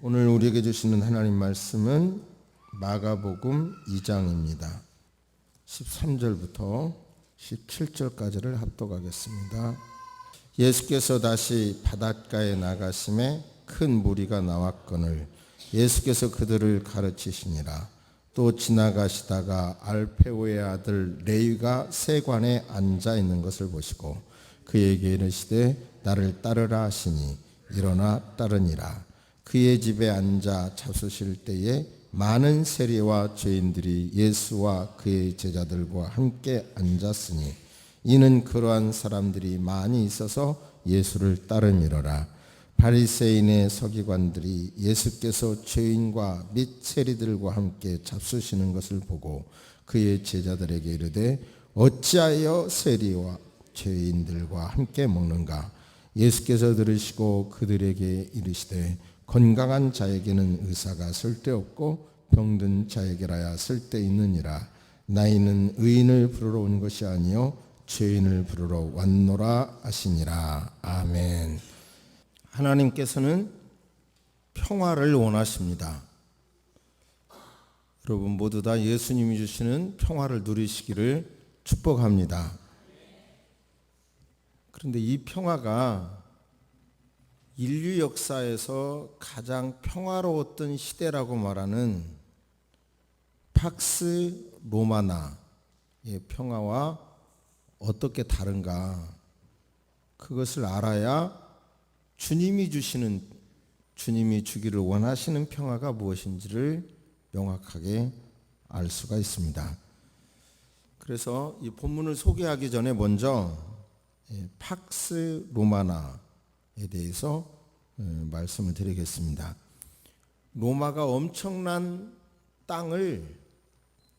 오늘 우리에게 주시는 하나님 말씀은 마가복음 2장입니다. 13절부터 17절까지를 합독하겠습니다. 예수께서 다시 바닷가에 나가심에 큰 무리가 나왔거늘 예수께서 그들을 가르치시니라. 또 지나가시다가 알페오의 아들 레위가 세관에 앉아 있는 것을 보시고 그에게 이르시되 나를 따르라 하시니 일어나 따르니라. 그의 집에 앉아 잡수실 때에 많은 세리와 죄인들이 예수와 그의 제자들과 함께 앉았으니 이는 그러한 사람들이 많이 있어서 예수를 따름이로라. 바리새인의 서기관들이 예수께서 죄인과 및 세리들과 함께 잡수시는 것을 보고 그의 제자들에게 이르되 어찌하여 세리와 죄인들과 함께 먹는가? 예수께서 들으시고 그들에게 이르시되 건강한 자에게는 의사가 쓸데없고 병든 자에게라야 쓸데있느니라. 나이는 의인을 부르러 온 것이 아니요 죄인을 부르러 왔노라 하시니라. 아멘. 하나님께서는 평화를 원하십니다. 여러분 모두 다 예수님이 주시는 평화를 누리시기를 축복합니다. 그런데 이 평화가 인류 역사에서 가장 평화로웠던 시대라고 말하는 팍스 로마나의 평화와 어떻게 다른가, 그것을 알아야 주님이 주기를 원하시는 평화가 무엇인지를 명확하게 알 수가 있습니다. 그래서 이 본문을 소개하기 전에 먼저 팍스 로마나에 대해서 말씀을 드리겠습니다. 로마가 엄청난 땅을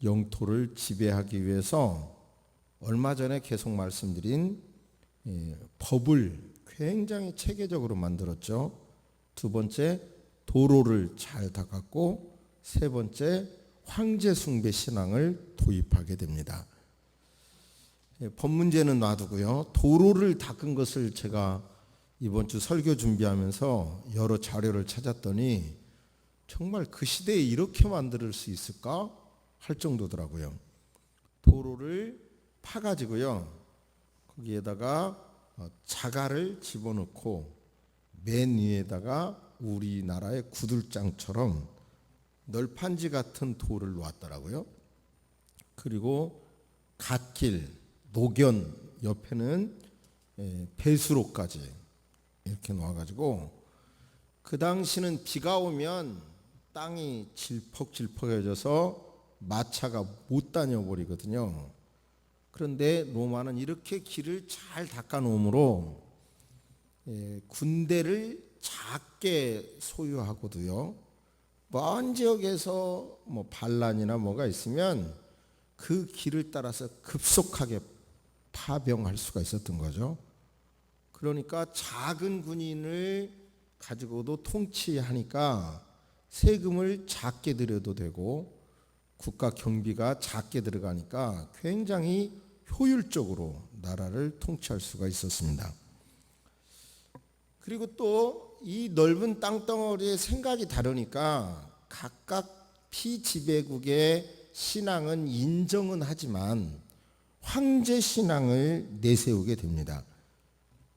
영토를 지배하기 위해서 얼마 전에 계속 말씀드린 법을 굉장히 체계적으로 만들었죠. 두 번째, 도로를 잘 닦았고, 세 번째, 황제 숭배 신앙을 도입하게 됩니다. 법 문제는 놔두고요. 도로를 닦은 것을 제가 이번 주 설교 준비하면서 여러 자료를 찾았더니 정말 그 시대에 이렇게 만들 수 있을까 할 정도더라고요. 도로를 파가지고요, 거기에다가 자갈을 집어넣고 맨 위에다가 우리나라의 구들장처럼 널판지 같은 돌을 놓았더라고요. 그리고 갓길, 노견 옆에는 배수로까지 이렇게 놓아가지고, 그 당시는 비가 오면 땅이 질퍽질퍽해져서 마차가 못 다녀버리거든요. 그런데 로마는 이렇게 길을 잘 닦아놓으므로 군대를 작게 소유하고도요, 먼 지역에서 뭐 반란이나 뭐가 있으면 그 길을 따라서 급속하게 파병할 수가 있었던 거죠. 그러니까 작은 군인을 가지고도 통치하니까 세금을 작게 들여도 되고 국가 경비가 작게 들어가니까 굉장히 효율적으로 나라를 통치할 수가 있었습니다. 그리고 또 이 넓은 땅덩어리의 생각이 다르니까 각각 피지배국의 신앙은 인정은 하지만 황제 신앙을 내세우게 됩니다.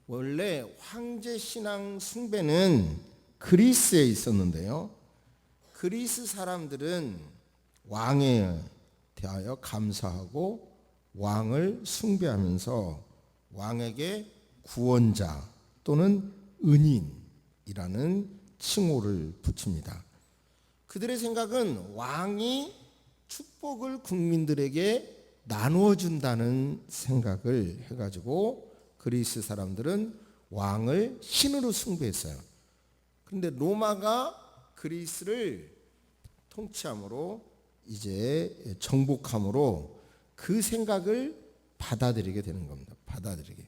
원래 황제 신앙 숭배는 그리스에 있었는데요, 그리스 사람들은 왕에 대하여 감사하고 왕을 숭배하면서 왕에게 구원자 또는 은인이라는 칭호를 붙입니다. 그들의 생각은 왕이 축복을 국민들에게 나누어 준다는 생각을 해가지고 그리스 사람들은 왕을 신으로 숭배했어요. 그런데 로마가 그리스를 통치함으로, 이제 정복함으로 그 생각을 받아들이게 되는 겁니다. 받아들이게.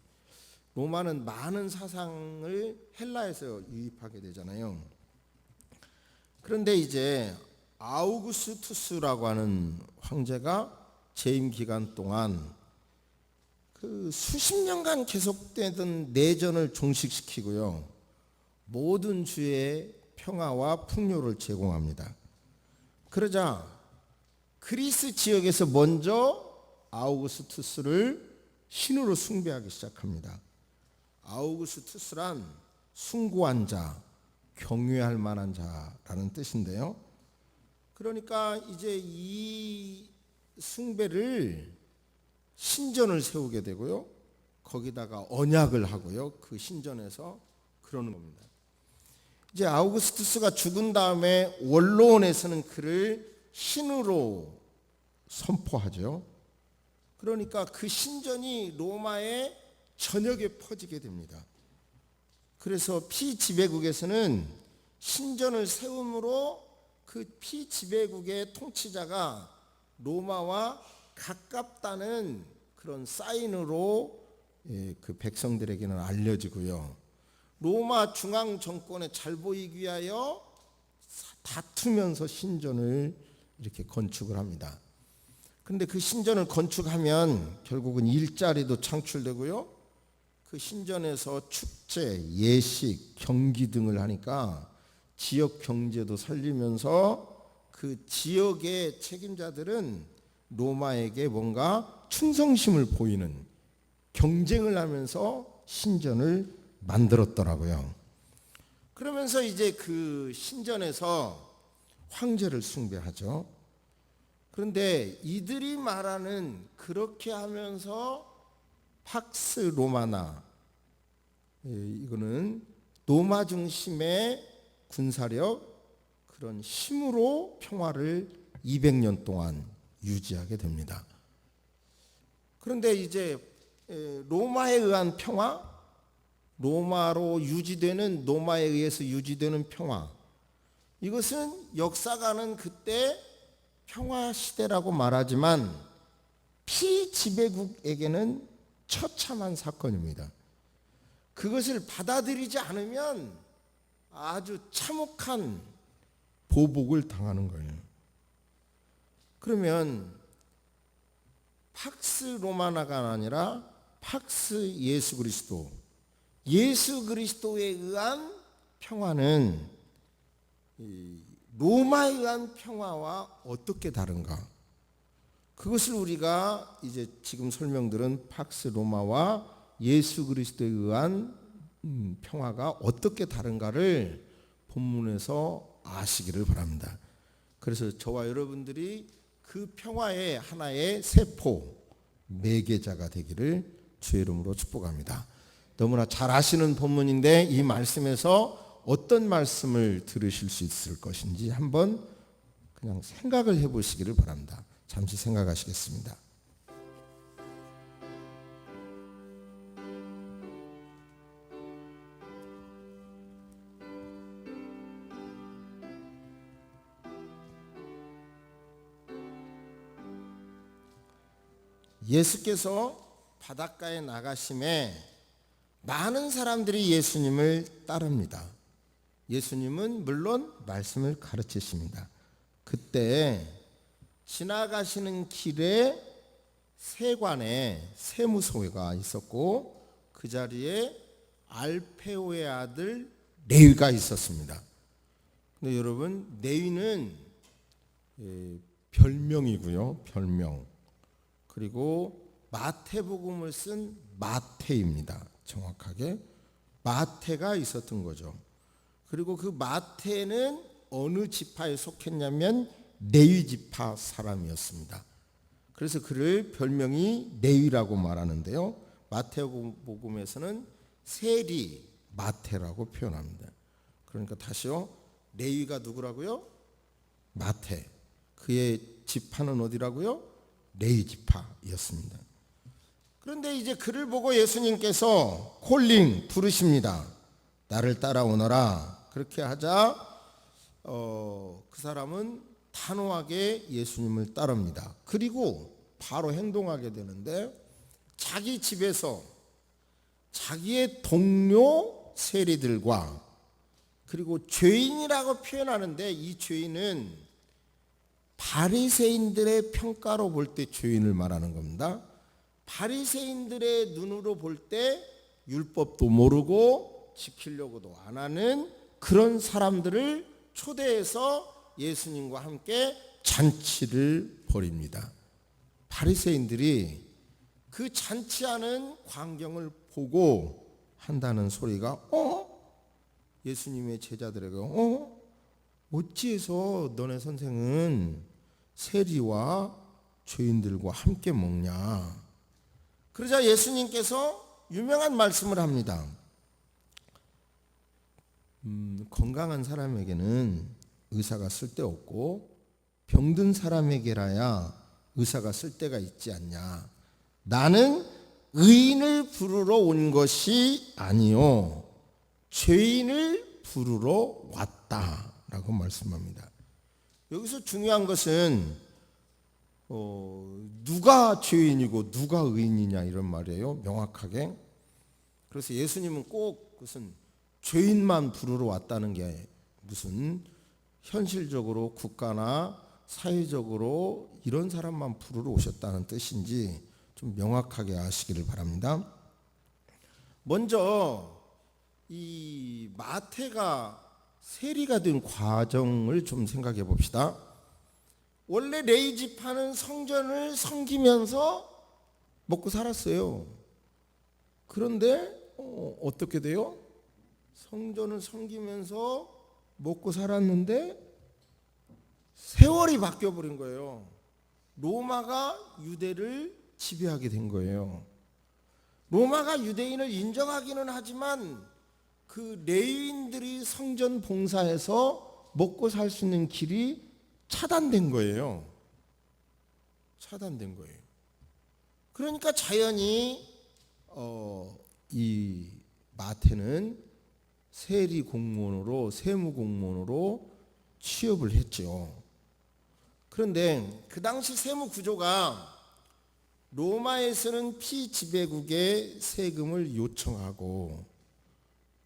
로마는 많은 사상을 헬라에서 유입하게 되잖아요. 그런데 이제 아우구스투스라고 하는 황제가 재임 기간 동안 그 수십 년간 계속되던 내전을 종식시키고요, 모든 주의 평화와 풍요를 제공합니다. 그러자 그리스 지역에서 먼저 아우구스투스를 신으로 숭배하기 시작합니다. 아우구스투스란 숭고한 자, 경외할 만한 자라는 뜻인데요. 그러니까 이제 이 숭배를 신전을 세우게 되고요. 거기다가 언약을 하고요. 그 신전에서 그러는 겁니다. 이제 아우구스투스가 죽은 다음에 원로원에서는 그를 신으로 선포하죠. 그러니까 그 신전이 로마의 전역에 퍼지게 됩니다. 그래서 피지배국에서는 신전을 세움으로 그 피지배국의 통치자가 로마와 가깝다는 그런 사인으로 그 백성들에게는 알려지고요. 로마 중앙 정권에 잘 보이기 위하여 다투면서 신전을 이렇게 건축을 합니다. 그런데 그 신전을 건축하면 결국은 일자리도 창출되고요. 그 신전에서 축제, 예식, 경기 등을 하니까 지역 경제도 살리면서 그 지역의 책임자들은 로마에게 뭔가 충성심을 보이는 경쟁을 하면서 신전을 만들었더라고요. 그러면서 이제 그 신전에서 황제를 숭배하죠. 그런데 이들이 말하는 그렇게 하면서 팍스 로마나, 이거는 로마 중심의 군사력, 그런 힘으로 평화를 200년 동안 유지하게 됩니다. 그런데 이제 로마에 의한 평화, 로마로 유지되는, 로마에 의해서 유지되는 평화, 이것은 역사가는 그때 평화 시대라고 말하지만 피지배국에게는 처참한 사건입니다. 그것을 받아들이지 않으면 아주 참혹한 보복을 당하는 거예요. 그러면 팍스 로마나가 아니라 팍스 예수 그리스도, 예수 그리스도에 의한 평화는 로마에 의한 평화와 어떻게 다른가? 그것을 우리가 이제 지금 설명들은 팍스 로마와 예수 그리스도에 의한 평화가 어떻게 다른가를 본문에서 아시기를 바랍니다. 그래서 저와 여러분들이 그 평화의 하나의 세포, 매개자가 되기를 주의 이름으로 축복합니다. 너무나 잘 아시는 본문인데 이 말씀에서 어떤 말씀을 들으실 수 있을 것인지 한번 그냥 생각을 해보시기를 바랍니다. 잠시 생각하시겠습니다. 예수께서 바닷가에 나가심에 많은 사람들이 예수님을 따릅니다. 예수님은 물론 말씀을 가르치십니다. 그때 지나가시는 길에 세관에 세무소가 있었고 그 자리에 알페오의 아들 레위가 있었습니다. 근데 여러분, 레위는 별명이고요. 별명. 그리고 마태복음을 쓴 마태입니다. 정확하게 마태가 있었던 거죠. 그리고 그 마태는 어느 지파에 속했냐면 레위 지파 사람이었습니다. 그래서 그를 별명이 레위라고 말하는데요. 마태복음에서는 세리 마태라고 표현합니다. 그러니까 다시요. 레위가 누구라고요? 마태. 그의 지파는 어디라고요? 레위 지파였습니다. 그런데 이제 그를 보고 예수님께서 콜링 부르십니다. 나를 따라오너라. 그렇게 하자 그 사람은 단호하게 예수님을 따릅니다. 그리고 바로 행동하게 되는데 자기 집에서 자기의 동료 세리들과 그리고 죄인이라고 표현하는데 이 죄인은 바리새인들의 평가로 볼 때 죄인을 말하는 겁니다. 바리새인들의 눈으로 볼 때 율법도 모르고 지키려고도 안 하는 그런 사람들을 초대해서 예수님과 함께 잔치를 벌입니다. 바리새인들이 그 잔치하는 광경을 보고 한다는 소리가 예수님의 제자들에게 어찌해서 너네 선생은 세리와 죄인들과 함께 먹냐. 그러자 예수님께서 유명한 말씀을 합니다. 건강한 사람에게는 의사가 쓸데없고 병든 사람에게라야 의사가 쓸데가 있지 않냐. 나는 의인을 부르러 온 것이 아니요 죄인을 부르러 왔다라고 말씀합니다. 여기서 중요한 것은 누가 죄인이고 누가 의인이냐 이런 말이에요. 명확하게. 그래서 예수님은 꼭 무슨 죄인만 부르러 왔다는 게 무슨 현실적으로 국가나 사회적으로 이런 사람만 부르러 오셨다는 뜻인지 좀 명확하게 아시기를 바랍니다. 먼저 이 마태가 세리가 된 과정을 좀 생각해 봅시다. 원래 레위 지파는 성전을 섬기면서 먹고 살았어요. 그런데 어떻게 돼요? 성전을 섬기면서 먹고 살았는데 세월이 바뀌어 버린 거예요. 로마가 유대를 지배하게 된 거예요. 로마가 유대인을 인정하기는 하지만 그 레위인들이 성전 봉사해서 먹고 살 수 있는 길이 차단된 거예요. 차단된 거예요. 그러니까 자연히 이 마태는 세리 공무원으로 세무 공무원으로 취업을 했죠. 그런데 그 당시 세무 구조가 로마에서는 피지배국에 세금을 요청하고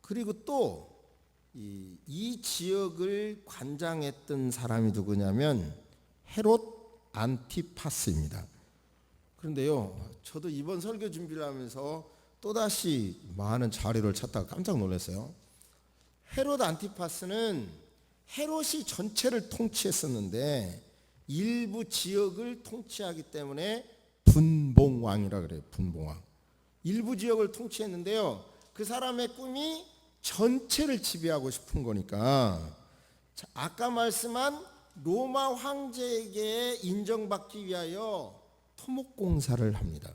그리고 또 이 지역을 관장했던 사람이 누구냐면 헤롯 안티파스입니다. 그런데요, 저도 이번 설교 준비를 하면서 또다시 많은 자료를 찾다가 깜짝 놀랐어요. 헤롯 안티파스는 헤롯이 전체를 통치했었는데 일부 지역을 통치하기 때문에 분봉왕이라 그래요. 분봉왕. 일부 지역을 통치했는데요. 그 사람의 꿈이 전체를 지배하고 싶은 거니까 아까 말씀한 로마 황제에게 인정받기 위하여 토목공사를 합니다.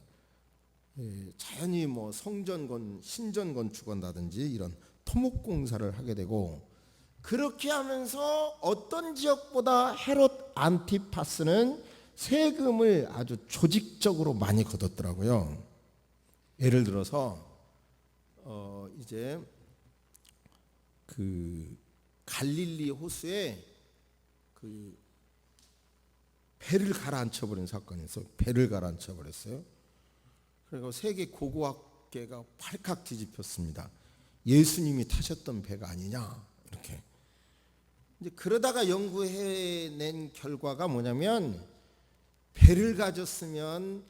자연히 뭐 성전 신전 건축한다든지 이런 토목공사를 하게 되고 그렇게 하면서 어떤 지역보다 헤롯 안티파스는 세금을 아주 조직적으로 많이 걷었더라고요. 예를 들어서 이제 그 갈릴리 호수에 그 배를 가라앉혀 버린 사건이 있어요. 배를 가라앉혀 버렸어요. 그리고 세계 고고학계가 발칵 뒤집혔습니다. 예수님이 타셨던 배가 아니냐 이렇게. 이제 그러다가 연구해낸 결과가 뭐냐면 배를 가졌으면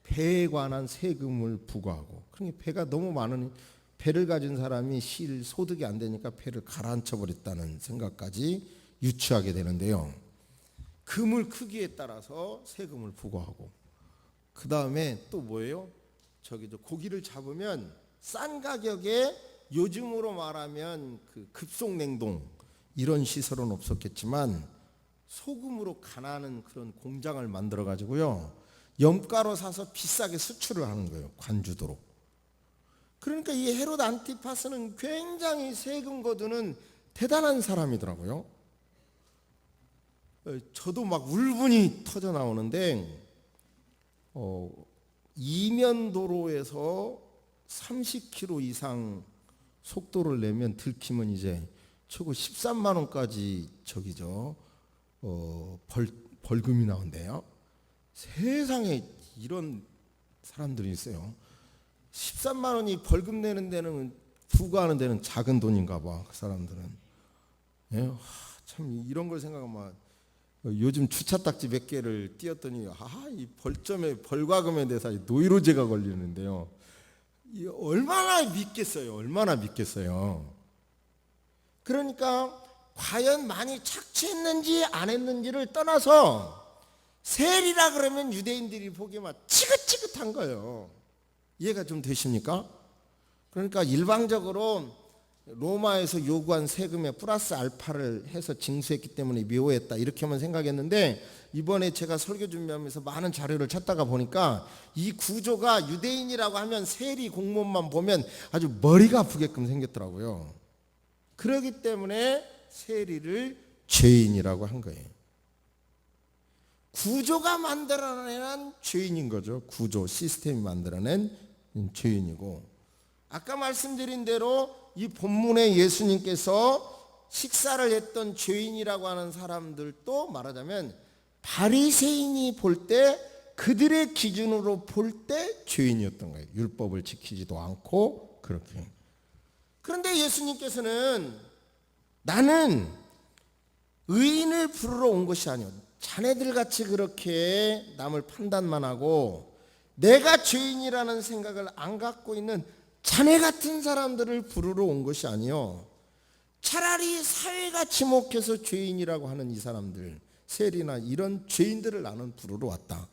배에 관한 세금을 부과하고 그러니까 배가 너무 많으니 배를 가진 사람이 실 소득이 안 되니까 배를 가라앉혀 버렸다는 생각까지 유추하게 되는데요. 그물 크기에 따라서 세금을 부과하고 그 다음에 또 뭐예요? 고기를 잡으면 싼 가격에 요즘으로 말하면 그 급속냉동 이런 시설은 없었겠지만 소금으로 간하는 그런 공장을 만들어 가지고요 염가로 사서 비싸게 수출을 하는 거예요. 관주도로. 그러니까 이 헤롯 안티파스는 굉장히 세금 거두는 대단한 사람이더라고요. 저도 막 울분이 터져 나오는데 이면도로에서 30km 이상 속도를 내면 들키면 이제 최고 13만 원까지 벌금이 나온대요. 세상에 이런 사람들이 있어요. 13만 원이 벌금 내는 데는 부과하는 데는 작은 돈인가 봐. 그 사람들은. 예? 참 이런 걸 생각하면 요즘 주차 딱지 몇 개를 띄었더니 이 벌점에 벌과금에 대해서 노이로제가 걸리는데요. 얼마나 믿겠어요. 얼마나 믿겠어요. 그러니까 과연 많이 착취했는지 안 했는지를 떠나서 세리라 그러면 유대인들이 보기에 막 지긋지긋한 거예요. 이해가 좀 되십니까? 그러니까 일방적으로 로마에서 요구한 세금에 플러스 알파를 해서 징수했기 때문에 묘했다 이렇게만 생각했는데, 이번에 제가 설교 준비하면서 많은 자료를 찾다가 보니까 이 구조가 유대인이라고 하면 세리 공무원만 보면 아주 머리가 아프게끔 생겼더라고요. 그렇기 때문에 세리를 죄인이라고 한 거예요. 구조가 만들어낸 죄인인 거죠. 구조, 시스템이 만들어낸 죄인이고, 아까 말씀드린 대로 이 본문에 예수님께서 식사를 했던 죄인이라고 하는 사람들도 말하자면 바리새인이 볼 때, 그들의 기준으로 볼 때 죄인이었던 거예요. 율법을 지키지도 않고 그렇게. 그런데 예수님께서는 나는 의인을 부르러 온 것이 아니오, 자네들 같이 그렇게 남을 판단만 하고 내가 죄인이라는 생각을 안 갖고 있는 자네 같은 사람들을 부르러 온 것이 아니요, 차라리 사회가 지목해서 죄인이라고 하는 이 사람들, 세리나 이런 죄인들을 나는 부르러 왔다.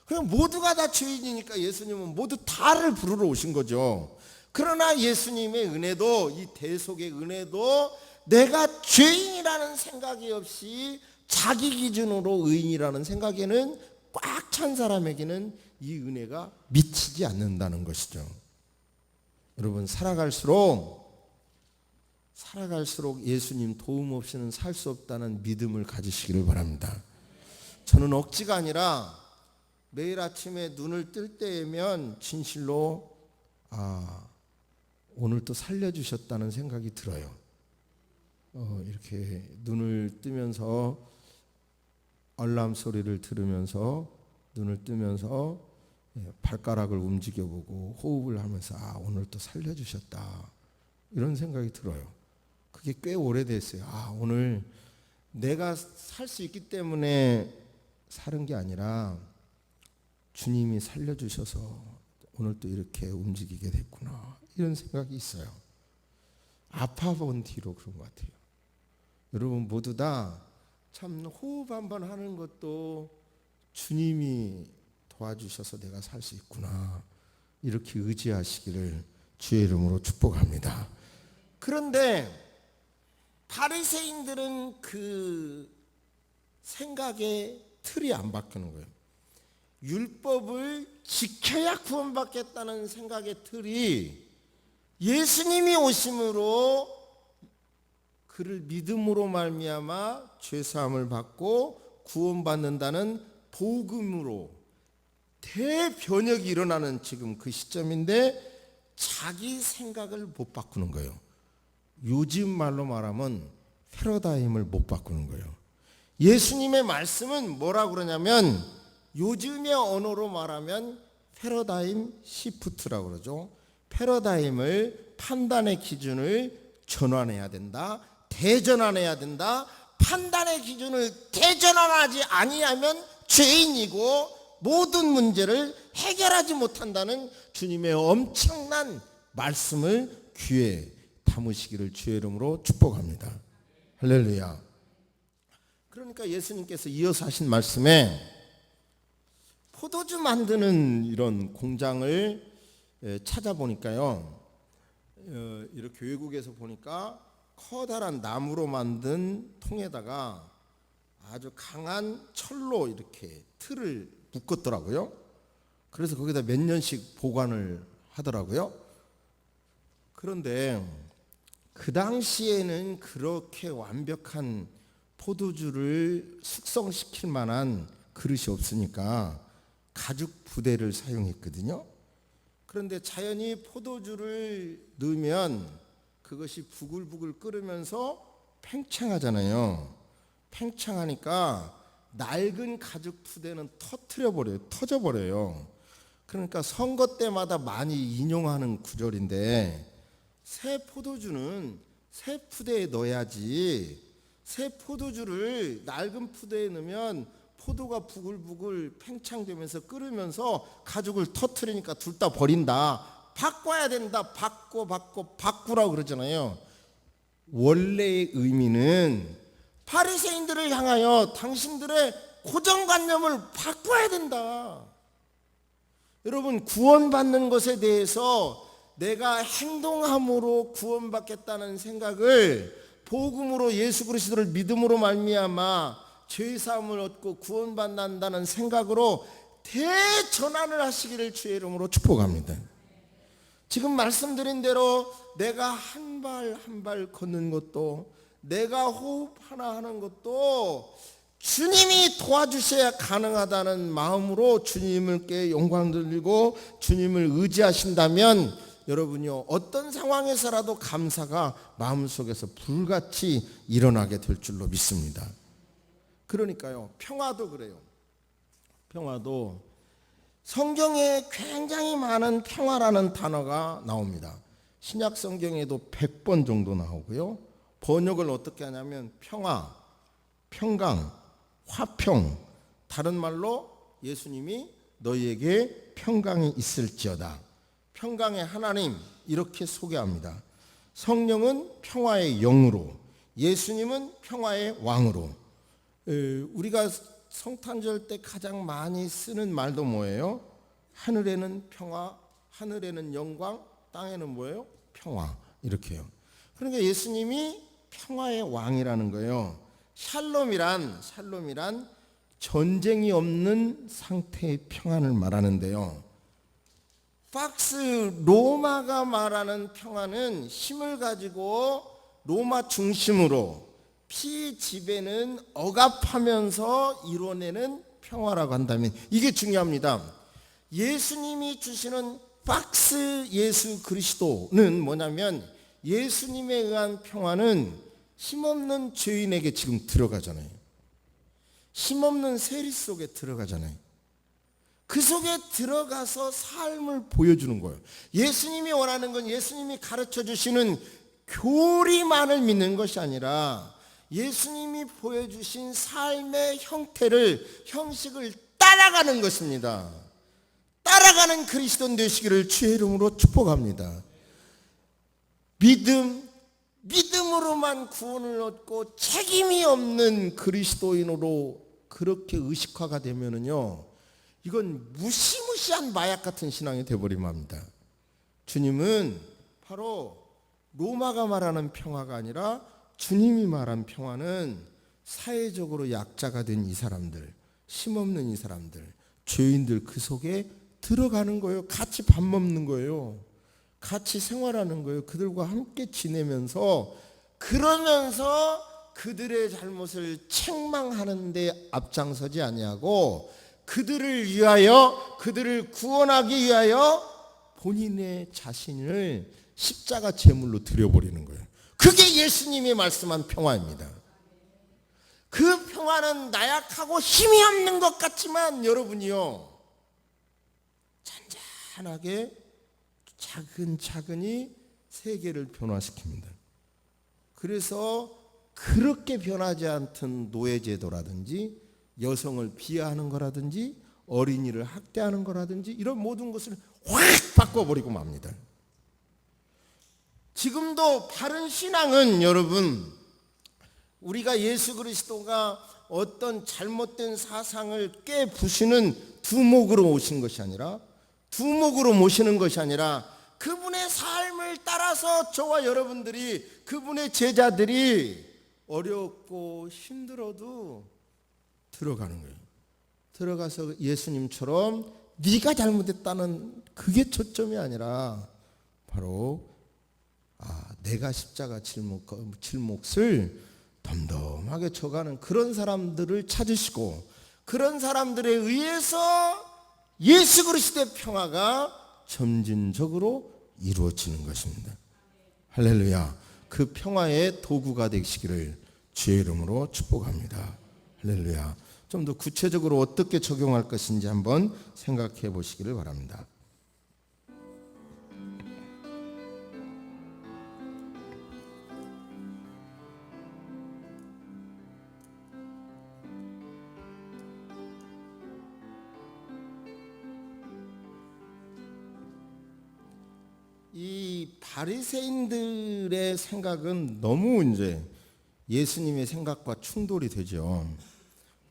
그냥 모두가 다 죄인이니까 예수님은 모두 다를 부르러 오신 거죠. 그러나 예수님의 은혜도, 이 대속의 은혜도 내가 죄인이라는 생각이 없이 자기 기준으로 의인이라는 생각에는 꽉 찬 사람에게는 이 은혜가 미치지 않는다는 것이죠. 여러분, 살아갈수록 예수님 도움 없이는 살 수 없다는 믿음을 가지시기를 바랍니다. 저는 억지가 아니라 매일 아침에 눈을 뜰 때면 진실로 오늘 또 살려주셨다는 생각이 들어요. 이렇게 눈을 뜨면서 알람 소리를 들으면서 눈을 뜨면서 발가락을 움직여보고 호흡을 하면서 오늘 또 살려주셨다 이런 생각이 들어요. 그게 꽤 오래됐어요. 오늘 내가 살 수 있기 때문에 사는 게 아니라 주님이 살려주셔서 오늘 또 이렇게 움직이게 됐구나 이런 생각이 있어요. 아파본 뒤로 그런 것 같아요. 여러분 모두 다 참 호흡 한번 하는 것도 주님이 도와주셔서 내가 살 수 있구나 이렇게 의지하시기를 주의 이름으로 축복합니다. 그런데 바리새인들은 그 생각의 틀이 안 바뀌는 거예요. 율법을 지켜야 구원받겠다는 생각의 틀이 예수님이 오심으로 그를 믿음으로 말미암아 죄사함을 받고 구원받는다는 복음으로 대변혁이 일어나는 지금 그 시점인데 자기 생각을 못 바꾸는 거예요. 요즘 말로 말하면 패러다임을 못 바꾸는 거예요. 예수님의 말씀은 뭐라고 그러냐면 요즘의 언어로 말하면 패러다임 시프트라고 그러죠. 패러다임을, 판단의 기준을 전환해야 된다. 대전환해야 된다. 판단의 기준을 대전환하지 아니하면 죄인이고 모든 문제를 해결하지 못한다는 주님의 엄청난 말씀을 귀에 담으시기를 주의 이름으로 축복합니다. 할렐루야. 그러니까 예수님께서 이어서 하신 말씀에 포도주 만드는 이런 공장을 찾아보니까요, 이렇게 외국에서 보니까 커다란 나무로 만든 통에다가 아주 강한 철로 이렇게 틀을 묶었더라고요. 그래서 거기다 몇 년씩 보관을 하더라고요. 그런데 그 당시에는 그렇게 완벽한 포도주를 숙성시킬 만한 그릇이 없으니까 가죽 부대를 사용했거든요. 그런데 자연히 포도주를 넣으면 그것이 부글부글 끓으면서 팽창하잖아요. 팽창하니까 낡은 가죽 부대는 터져버려요. 그러니까 선거 때마다 많이 인용하는 구절인데, 새 포도주는 새 푸대에 넣어야지, 새 포도주를 낡은 푸대에 넣으면 포도가 부글부글 팽창되면서 끓으면서 가죽을 터트리니까 둘 다 버린다. 바꿔야 된다. 바꾸라고 그러잖아요. 원래의 의미는 바리새인들을 향하여 당신들의 고정관념을 바꿔야 된다. 여러분, 구원받는 것에 대해서 내가 행동함으로 구원받겠다는 생각을, 복음으로 예수 그리스도를 믿음으로 말미암아 죄사함을 얻고 구원받는다는 생각으로 대전환을 하시기를 주의 이름으로 축복합니다. 지금 말씀드린 대로 내가 한 발 한 발 걷는 것도, 내가 호흡 하나 하는 것도 주님이 도와주셔야 가능하다는 마음으로 주님께 영광 돌리고 주님을 의지하신다면 여러분요, 어떤 상황에서라도 감사가 마음속에서 불같이 일어나게 될 줄로 믿습니다. 그러니까요, 평화도 그래요. 평화도 성경에 굉장히 많은 평화라는 단어가 나옵니다. 신약 성경에도 100번 정도 나오고요. 번역을 어떻게 하냐면 평화, 평강, 화평, 다른 말로 예수님이 너희에게 평강이 있을지어다, 평강의 하나님, 이렇게 소개합니다. 성령은 평화의 영으로, 예수님은 평화의 왕으로. 우리가 성탄절 때 가장 많이 쓰는 말도 뭐예요? 하늘에는 평화, 하늘에는 영광, 땅에는 뭐예요? 평화, 이렇게요. 그러니까 예수님이 평화의 왕이라는 거예요. 샬롬이란 전쟁이 없는 상태의 평안을 말하는데요. 박스 로마가 말하는 평화는 힘을 가지고 로마 중심으로 피지배는 억압하면서 이뤄내는 평화라고 한다면 이게 중요합니다. 예수님이 주시는 박스 예수 그리스도는 뭐냐면, 예수님에 의한 평화는 힘없는 죄인에게 지금 들어가잖아요. 힘없는 세리 속에 들어가잖아요. 그 속에 들어가서 삶을 보여주는 거예요. 예수님이 원하는 건 예수님이 가르쳐 주시는 교리만을 믿는 것이 아니라 예수님이 보여주신 삶의 형식을 따라가는 것입니다. 따라가는 그리스도 되시기를 주의 이름으로 축복합니다. 믿음으로만 구원을 얻고 책임이 없는 그리스도인으로 그렇게 의식화가 되면은요, 이건 무시무시한 마약 같은 신앙이 되어버리면 합니다. 주님은 바로 로마가 말하는 평화가 아니라 주님이 말한 평화는 사회적으로 약자가 된 이 사람들, 힘없는 이 사람들, 죄인들 그 속에 들어가는 거예요. 같이 밥 먹는 거예요. 같이 생활하는 거예요. 그들과 함께 지내면서, 그러면서 그들의 잘못을 책망하는 데 앞장서지 아니하고 그들을 위하여, 그들을 구원하기 위하여 본인의 자신을 십자가 제물로 드려버리는 거예요. 그게 예수님이 말씀한 평화입니다. 그 평화는 나약하고 힘이 없는 것 같지만 여러분이요, 잔잔하게 차근차근히 세계를 변화시킵니다. 그래서 그렇게 변하지 않던 노예제도라든지 여성을 비하하는 거라든지 어린이를 학대하는 거라든지 이런 모든 것을 확 바꿔버리고 맙니다. 지금도 바른 신앙은 여러분, 우리가 예수 그리스도가 어떤 잘못된 사상을 깨부수는 두목으로 오신 것이 아니라, 두목으로 모시는 것이 아니라 그분의 삶을 따라서 저와 여러분들이, 그분의 제자들이 어렵고 힘들어도 들어가는 거예요. 들어가서 예수님처럼 네가 잘못했다는 그게 초점이 아니라 바로 내가 십자가 질 몫을 덤덤하게 져가는 그런 사람들을 찾으시고, 그런 사람들에 의해서 예수 그리스도의 평화가 점진적으로 이루어지는 것입니다. 할렐루야. 그 평화의 도구가 되시기를 주의 이름으로 축복합니다. 할렐루야. 좀 더 구체적으로 어떻게 적용할 것인지 한번 생각해 보시기를 바랍니다. 이 이 바리새인들의 생각은 너무 이제 예수님의 생각과 충돌이 되죠.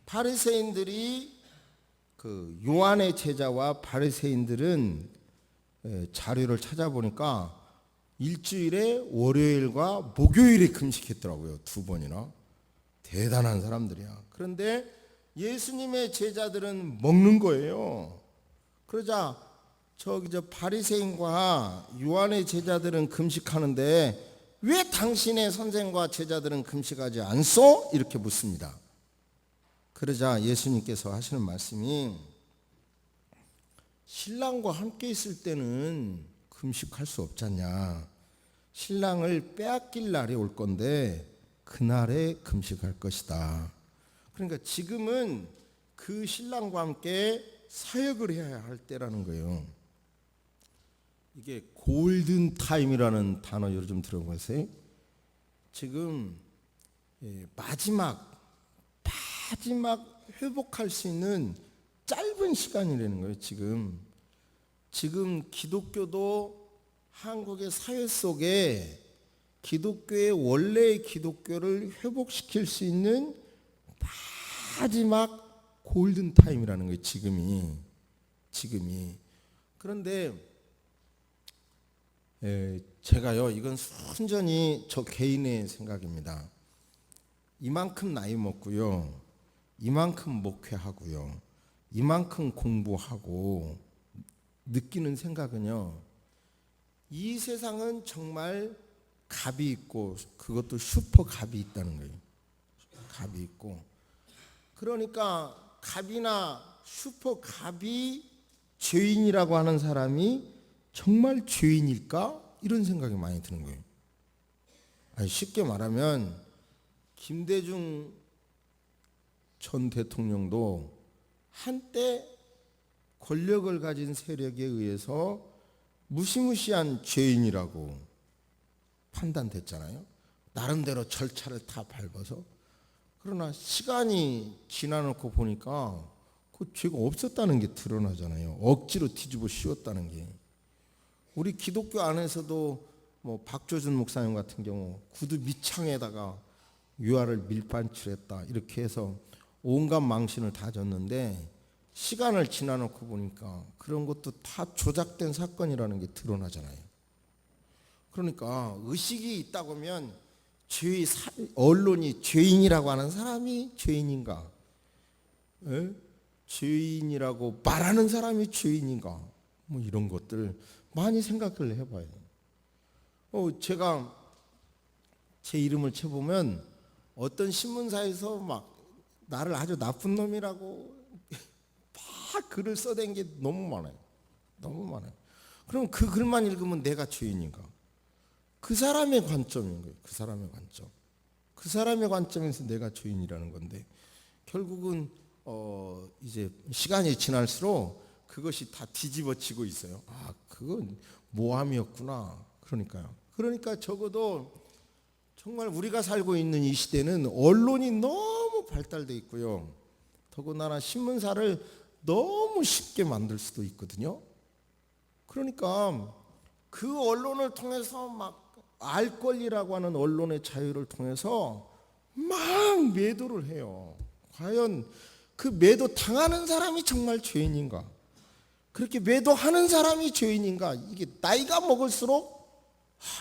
바리새인들이 그 요한의 제자와 바리새인들은 자료를 찾아보니까 일주일에 월요일과 목요일에 금식했더라고요. 2번이나. 대단한 사람들이야. 그런데 예수님의 제자들은 먹는 거예요. 그러자 저 바리새인과 요한의 제자들은 금식하는데 왜 당신의 선생과 제자들은 금식하지 않소? 이렇게 묻습니다. 그러자 예수님께서 하시는 말씀이 신랑과 함께 있을 때는 금식할 수 없잖냐. 신랑을 빼앗길 날이 올 건데 그날에 금식할 것이다. 그러니까 지금은 그 신랑과 함께 사역을 해야 할 때라는 거예요. 이게 골든 타임이라는 단어 요즘 들어보세요. 지금 마지막 회복할 수 있는 짧은 시간이라는 거예요. 지금 기독교도 한국의 사회 속에 기독교의 원래의 기독교를 회복시킬 수 있는 마지막 골든 타임이라는 거예요. 지금이. 그런데 제가요, 이건 순전히 저 개인의 생각입니다. 이만큼 나이 먹고요, 이만큼 목회하고요, 이만큼 공부하고 느끼는 생각은요, 이 세상은 정말 갑이 있고 그것도 슈퍼 갑이 있다는 거예요. 갑이 있고, 그러니까 갑이나 슈퍼 갑이 죄인이라고 하는 사람이 정말 죄인일까? 이런 생각이 많이 드는 거예요. 쉽게 말하면 김대중 전 대통령도 한때 권력을 가진 세력에 의해서 무시무시한 죄인이라고 판단됐잖아요. 나름대로 절차를 다 밟아서. 그러나 시간이 지나놓고 보니까 그 죄가 없었다는 게 드러나잖아요. 억지로 뒤집어 씌웠다는 게. 우리 기독교 안에서도 뭐 박조준 목사님 같은 경우 구두 밑창에다가 유아를 밀반출했다 이렇게 해서 온갖 망신을 다 졌는데 시간을 지나놓고 보니까 그런 것도 다 조작된 사건이라는 게 드러나잖아요. 그러니까 의식이 있다고 하면 언론이 죄인이라고 하는 사람이 죄인인가? 죄인이라고 말하는 사람이 죄인인가? 뭐 이런 것들 많이 생각을 해봐요. 제가 제 이름을 쳐보면 어떤 신문사에서 막 나를 아주 나쁜 놈이라고 막 글을 써댄 게 너무 많아요. 그럼 그 글만 읽으면 내가 죄인인가? 그 사람의 관점인 거예요. 그 사람의 관점에서 내가 죄인이라는 건데 결국은 이제 시간이 지날수록 그것이 다 뒤집어지고 있어요. 그건 모함이었구나. 그러니까 적어도 정말 우리가 살고 있는 이 시대는 언론이 너무 발달돼 있고요. 더군다나 신문사를 너무 쉽게 만들 수도 있거든요. 그러니까 그 언론을 통해서 막 알 권리라고 하는 언론의 자유를 통해서 막 매도를 해요. 과연 그 매도 당하는 사람이 정말 죄인인가? 그렇게 매도하는 사람이 죄인인가? 이게 나이가 먹을수록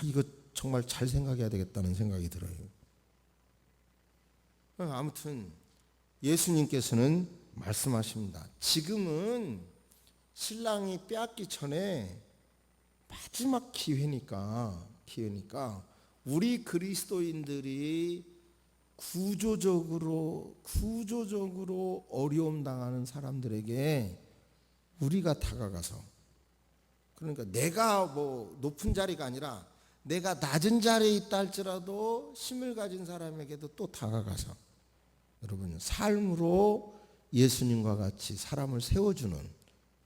이거 정말 잘 생각해야 되겠다는 생각이 들어요. 아무튼 예수님께서는 말씀하십니다. 지금은 신랑이 빼앗기 전에 마지막 기회니까 우리 그리스도인들이 구조적으로 어려움 당하는 사람들에게 우리가 다가가서, 그러니까 내가 뭐 높은 자리가 아니라 내가 낮은 자리에 있다 할지라도 힘을 가진 사람에게도 또 다가가서 여러분 삶으로 예수님과 같이 사람을 세워주는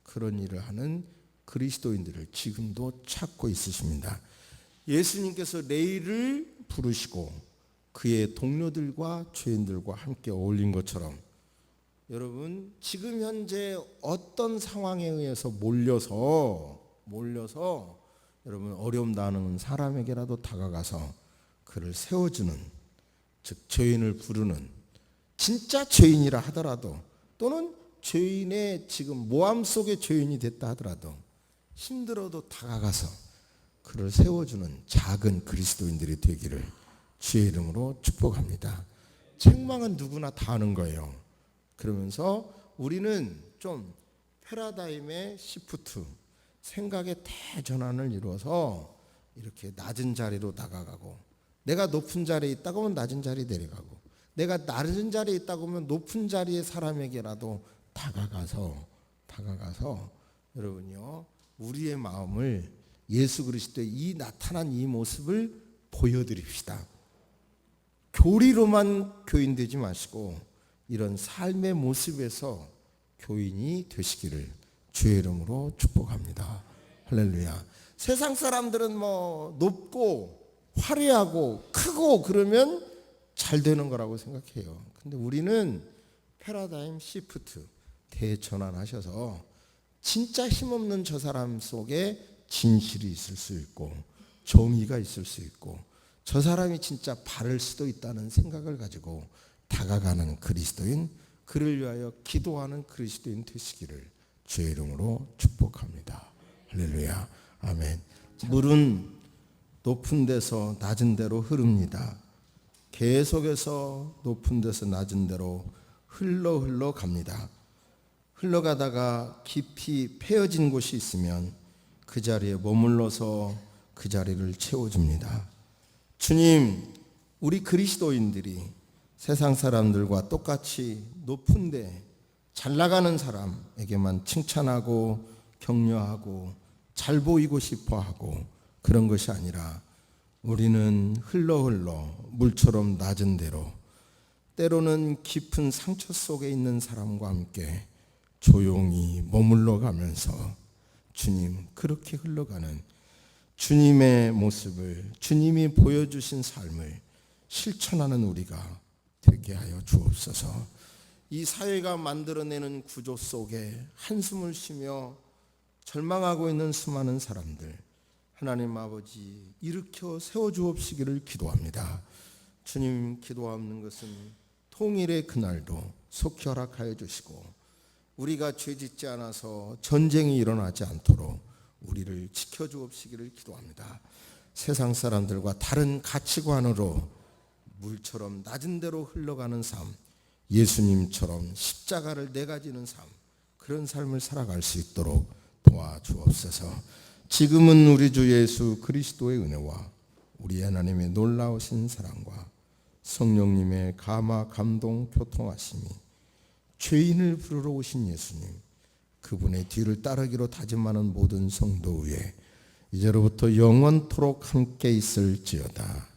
그런 일을 하는 그리스도인들을 지금도 찾고 있으십니다. 예수님께서 레위를 부르시고 그의 동료들과 죄인들과 함께 어울린 것처럼 여러분 지금 현재 어떤 상황에 의해서 몰려서 여러분 어려움 당하는 사람에게라도 다가가서 그를 세워주는, 즉 죄인을 부르는, 진짜 죄인이라 하더라도 또는 죄인의 지금 모함 속의 죄인이 됐다 하더라도 힘들어도 다가가서 그를 세워주는 작은 그리스도인들이 되기를 주의 이름으로 축복합니다. 책망은 누구나 다 하는 거예요. 그러면서 우리는 좀 패러다임의 시프트, 생각의 대전환을 이루어서 이렇게 낮은 자리로 다가가고, 내가 높은 자리에 있다고 하면 낮은 자리에 내려가고, 내가 낮은 자리에 있다고 하면 높은 자리의 사람에게라도 다가가서 여러분요, 우리의 마음을 예수 그리스도의 이 나타난 이 모습을 보여드립시다. 교리로만 교인 되지 마시고 이런 삶의 모습에서 교인이 되시기를 주의 이름으로 축복합니다. 할렐루야. 세상 사람들은 뭐 높고 화려하고 크고 그러면 잘 되는 거라고 생각해요. 근데 우리는 패러다임 시프트, 대전환하셔서 진짜 힘없는 저 사람 속에 진실이 있을 수 있고 정의가 있을 수 있고 저 사람이 진짜 바를 수도 있다는 생각을 가지고 다가가는 그리스도인, 그를 위하여 기도하는 그리스도인 되시기를 주의 이름으로 축복합니다. 할렐루야. 아멘. 물은 높은 데서 낮은 데로 흐릅니다. 계속해서 높은 데서 낮은 데로 흘러 갑니다. 흘러가다가 깊이 패여진 곳이 있으면 그 자리에 머물러서 그 자리를 채워줍니다. 주님, 우리 그리스도인들이 세상 사람들과 똑같이 높은데 잘 나가는 사람에게만 칭찬하고 격려하고 잘 보이고 싶어하고 그런 것이 아니라 우리는 흘러 물처럼 낮은 데로, 때로는 깊은 상처 속에 있는 사람과 함께 조용히 머물러 가면서 주님, 그렇게 흘러가는 주님의 모습을, 주님이 보여주신 삶을 실천하는 우리가 되게 하여 주옵소서. 이 사회가 만들어내는 구조 속에 한숨을 쉬며 절망하고 있는 수많은 사람들, 하나님 아버지 일으켜 세워주옵시기를 기도합니다. 주님, 기도하는 것은 통일의 그날도 속히 허락하여 주시고 우리가 죄짓지 않아서 전쟁이 일어나지 않도록 우리를 지켜주옵시기를 기도합니다. 세상 사람들과 다른 가치관으로 물처럼 낮은 데로 흘러가는 삶, 예수님처럼 십자가를 내가지는 삶, 그런 삶을 살아갈 수 있도록 도와주옵소서. 지금은 우리 주 예수 그리스도의 은혜와 우리 하나님의 놀라우신 사랑과 성령님의 감화 감동 교통하심이, 죄인을 부르러 오신 예수님, 그분의 뒤를 따르기로 다짐하는 모든 성도 위에 이제로부터 영원토록 함께 있을지어다.